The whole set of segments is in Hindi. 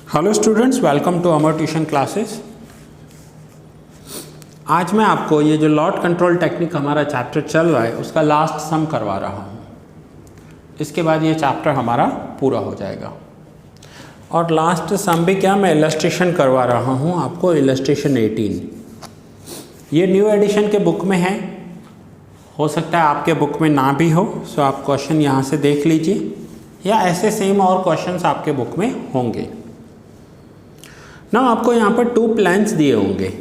Hello students, welcome to Amar tuition classes. आज मैं आपको ये जो लॉट कंट्रोल टेक्निक हमारा चैप्टर चल रहा है उसका लास्ट सम करवा रहा हूँ। इसके बाद ये चैप्टर हमारा पूरा हो जाएगा। और लास्ट सम भी क्या, मैं इलस्ट्रेशन करवा रहा हूँ आपको, इलस्ट्रेशन 18। ये न्यू एडिशन के बुक में है, हो सकता है आपके बुक में ना भी हो, सो आप क्वेश्चन यहाँ से देख लीजिए, या ऐसे सेम और क्वेश्चंस आपके बुक में होंगे ना। आपको यहाँ पर 2 प्लान्स दिए होंगे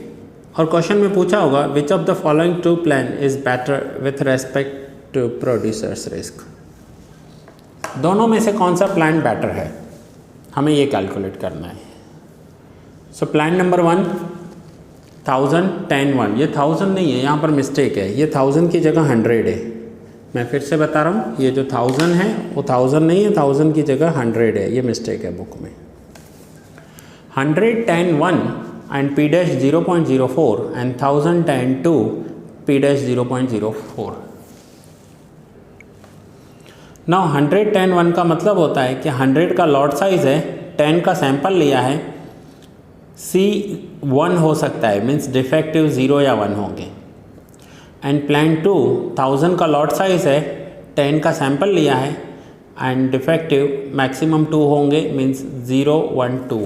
और क्वेश्चन में पूछा होगा which of the following 2 plan is better with respect to producers risk. दोनों में से कौन सा प्लान बेटर है, हमें ये कैलकुलेट करना है। सो प्लान नंबर 1 1000 10 1, ये 1000 नहीं है, यहाँ पर मिस्टेक है, ये 1000 की जगह 100 है। मैं फिर से बता रहा हूँ, ये जो 1000 है वो 1000 नहीं है, 1000 की जगह 100 है, ये मिस्टेक है बुक में। 100 10 1 and p dash 0.04 and 1000 10 2 p dash 0.04। now 100 10 1 का मतलब होता है कि 100 का लॉट साइज है, 10 का सैंपल लिया है, C 1 हो सकता है, मीन्स डिफेक्टिव 0 या 1 होंगे। एंड प्लान 2 1000 का लॉट साइज है, 10 का सैंपल लिया है एंड डिफेक्टिव मैक्सिमम 2 होंगे, means 0 1 2।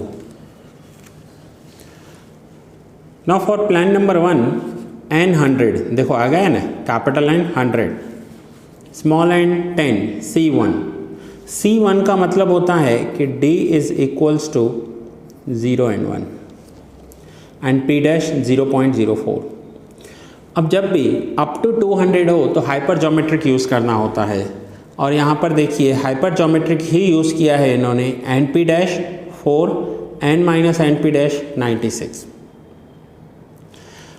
Now for plan number 1 n 100, देखो आ गया है ना, capital N 100, small n 10, C1। C1 का मतलब होता है कि D is equals to 0 and 1 and P dash 0.04। अब जब भी अप टू 200 हो तो हाइपर ज्योमेट्रिक यूज़ करना होता है, और यहाँ पर देखिए हाइपर ज्योमेट्रिक ही यूज़ किया है इन्होंने। N P dash 4 n minus N P dash 96।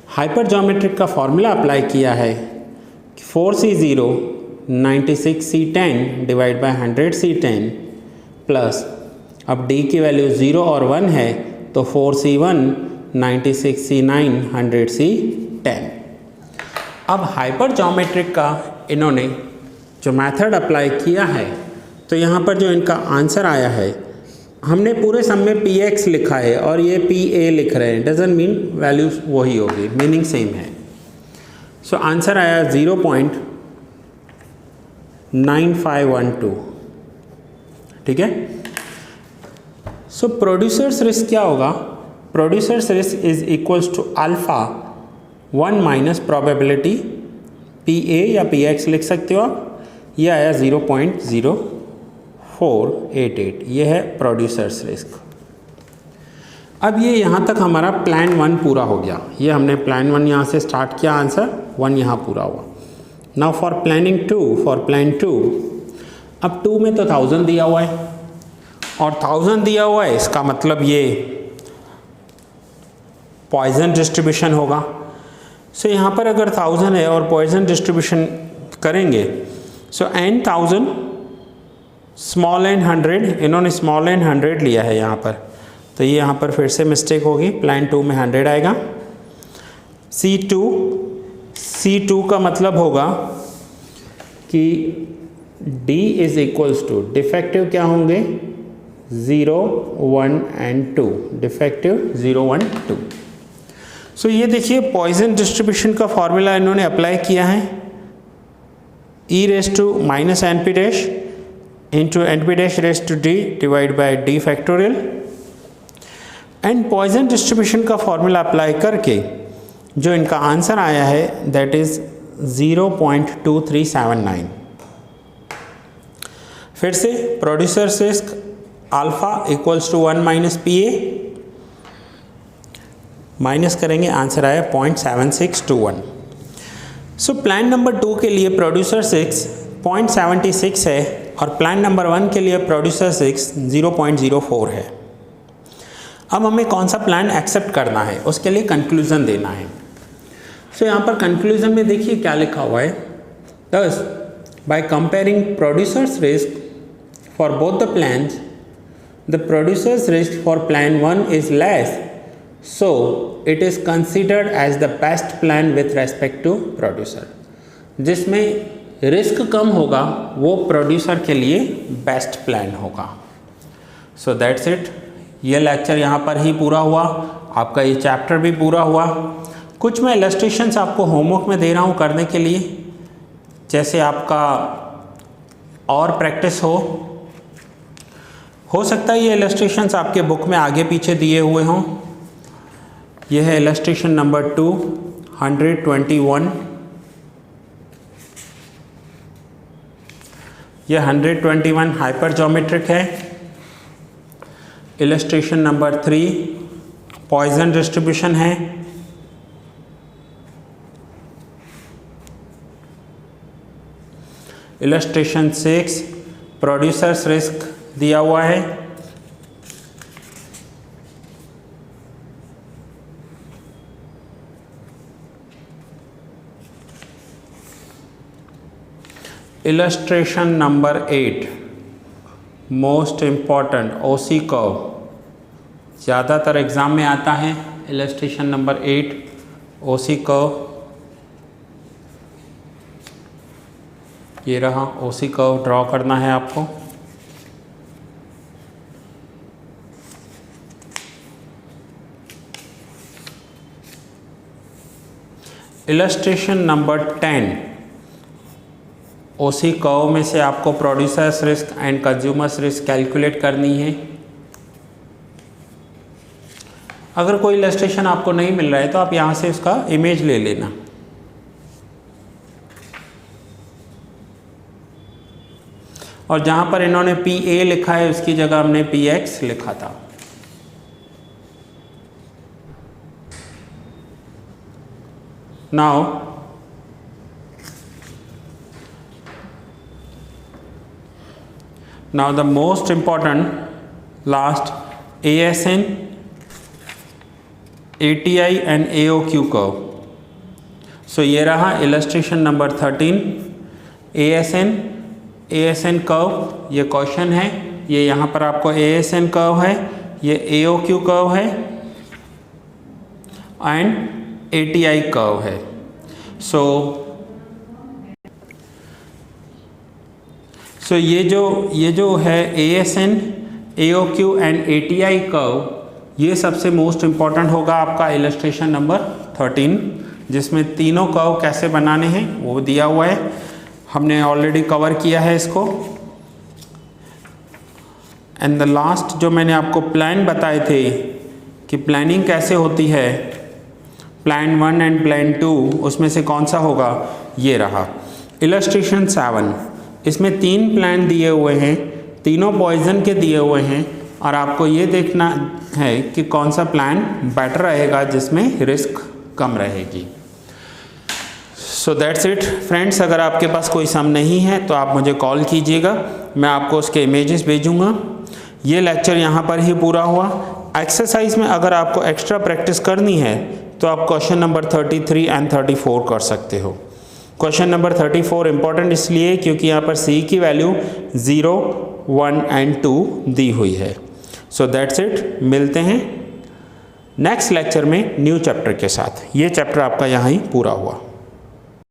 Hypergeometric का फॉर्मूला अप्लाई किया है, 4C0 96C10 divide by 100C10 plus, अब D की वैल्यू 0 और 1 है तो 4C1 96C9 100C10। अब हाइपर ज्योमेट्रिक का इन्होंने जो मेथड अप्लाई किया है, तो यहाँ पर जो इनका आंसर आया है, हमने पूरे सम में px लिखा है और ये pa लिख रहे हैं, डजंट मीन वैल्यूज वही होगी, मीनिंग सेम है। सो आंसर आया 0.9512। ठीक है। सो प्रोड्यूसर्स रिस्क क्या होगा, producers risk is equals to alpha 1 minus probability pa या px लिख सकते हो आप, यह आया 0.0488, ये है प्रोड्यूसर्स रिस्क। अब ये यहाँ तक हमारा प्लान 1 पूरा हो गया, ये हमने प्लान 1 यहाँ से स्टार्ट किया, आंसर 1 यहाँ पूरा हुआ। Now for planning 2, for plan 2, अब 2 में तो 1000 दिया हुआ है और 1000 दिया हुआ है, इसका मतलब ये पॉइजन डिस्ट्रीब्यूशन होगा। सो यहाँ पर अगर 1000 है और पॉइजन डिस्ट्रीब्यूशन करेंगे, सो n 1000 स्मॉल n 100, इन्होंने स्मॉल n 100 लिया है यहाँ पर, तो ये यहाँ पर फिर से मिस्टेक होगी, प्लान 2 में 100 आएगा। C2 का मतलब होगा कि D is equals to, defective क्या होंगे 0 1 एंड 2, डिफेक्टिव 0 1 2। सो ये देखिए पॉइजन डिस्ट्रीब्यूशन का फॉर्मूला इन्होंने अप्लाई किया है, e raise to minus N P dash into N P dash raise to d divide by d factorial. And Poisson distribution का फॉर्मूला अप्लाई करके जो इनका आंसर आया है दैट इज 0.2379। फिर से producers risk alpha equals to 1 minus P A, minus करेंगे, आंसर आया 0.7621। सो प्लान नंबर 2 के लिए प्रोड्यूसर 6 0.76 है और प्लान नंबर 1 के लिए प्रोड्यूसर 6 0.04 है। अब हमें कौन सा प्लान एक्सेप्ट करना है, उसके लिए कंक्लूजन देना है। सो यहाँ पर कंक्लूजन में देखिए क्या लिखा हुआ है, दस by comparing producers risk for both the plans, the producers risk for plan 1 is less, so it is considered as the best plan with respect to producer। जिसमें रिस्क कम होगा वो प्रोड्यूसर के लिए बेस्ट प्लान होगा। So that's it. ये लेक्चर यहाँ पर ही पूरा हुआ, आपका ये चैप्टर भी पूरा हुआ। कुछ मैं इलस्ट्रेशंस आपको होमवर्क में दे रहा हूँ करने के लिए, जैसे आपका और प्रैक्टिस हो सकता है ये इलस्ट्रेशंस आपके बुक में आगे पीछे दिए हुए हों। यह है इलस्ट्रेशन नंबर 221। यह 121 हाइपर ज्योमेट्रिक है। इलस्ट्रेशन नंबर 3 पॉइजन डिस्ट्रीब्यूशन है। इलस्ट्रेशन 6 प्रोड्यूसर्स रिस्क दिया हुआ है। इलस्ट्रेशन नंबर 8 मोस्ट इम्पॉर्टेंट ओसी कर्व, ज़्यादातर एग्ज़ाम में आता है। इलस्ट्रेशन नंबर 8 ओसी कर्व, ये रहा ओसी कर्व ड्रॉ करना है आपको। इलस्ट्रेशन नंबर 10 ओसी कर्व में से आपको producers risk and consumers risk calculate करनी है। अगर कोई इलस्ट्रेशन आपको नहीं मिल रहा है तो आप यहाँ से उसका इमेज ले लेना। और जहाँ पर इन्होंने PA लिखा है उसकी जगह हमने PX लिखा था। Now the most important last ASN, ATI and AOQ curve. So ये रहा इलस्ट्रेशन नंबर 13 ASN कर्व, ये क्वेश्चन है। ये यहाँ पर आपको ASN कर्व है, ये AOQ कर्व है एंड ATI कर्व है। सो ये जो है ASN, AOQ and ATI curve, ये सबसे मोस्ट इम्पॉर्टेंट होगा आपका इलस्ट्रेशन नंबर 13, जिसमें तीनों कर्व कैसे बनाने हैं वो दिया हुआ है। हमने ऑलरेडी कवर किया है इसको। एंड द लास्ट जो मैंने आपको प्लान बताए थे कि प्लानिंग कैसे होती है, प्लान 1 एंड प्लान 2, उसमें से कौन सा होगा, ये रहा इलस्ट्रेशन 7। इसमें 3 प्लान दिए हुए हैं, तीनों पॉइजन के दिए हुए हैं, और आपको ये देखना है कि कौन सा प्लान बेटर रहेगा जिसमें रिस्क कम रहेगी। So that's it friends. अगर आपके पास कोई सम नहीं है तो आप मुझे कॉल कीजिएगा, मैं आपको उसके इमेजेस भेजूँगा। ये लेक्चर यहाँ पर ही पूरा हुआ। एक्सरसाइज में अगर आपको एक्स्ट्रा प्रैक्टिस करनी है तो आप क्वेश्चन नंबर 33 एंड 34 कर सकते हो। क्वेश्चन नंबर 34 इम्पॉर्टेंट इसलिए क्योंकि यहाँ पर C की वैल्यू 0, 1 एंड 2 दी हुई है। सो दैट्स इट, मिलते हैं नेक्स्ट लेक्चर में न्यू चैप्टर के साथ। ये चैप्टर आपका यहाँ ही पूरा हुआ।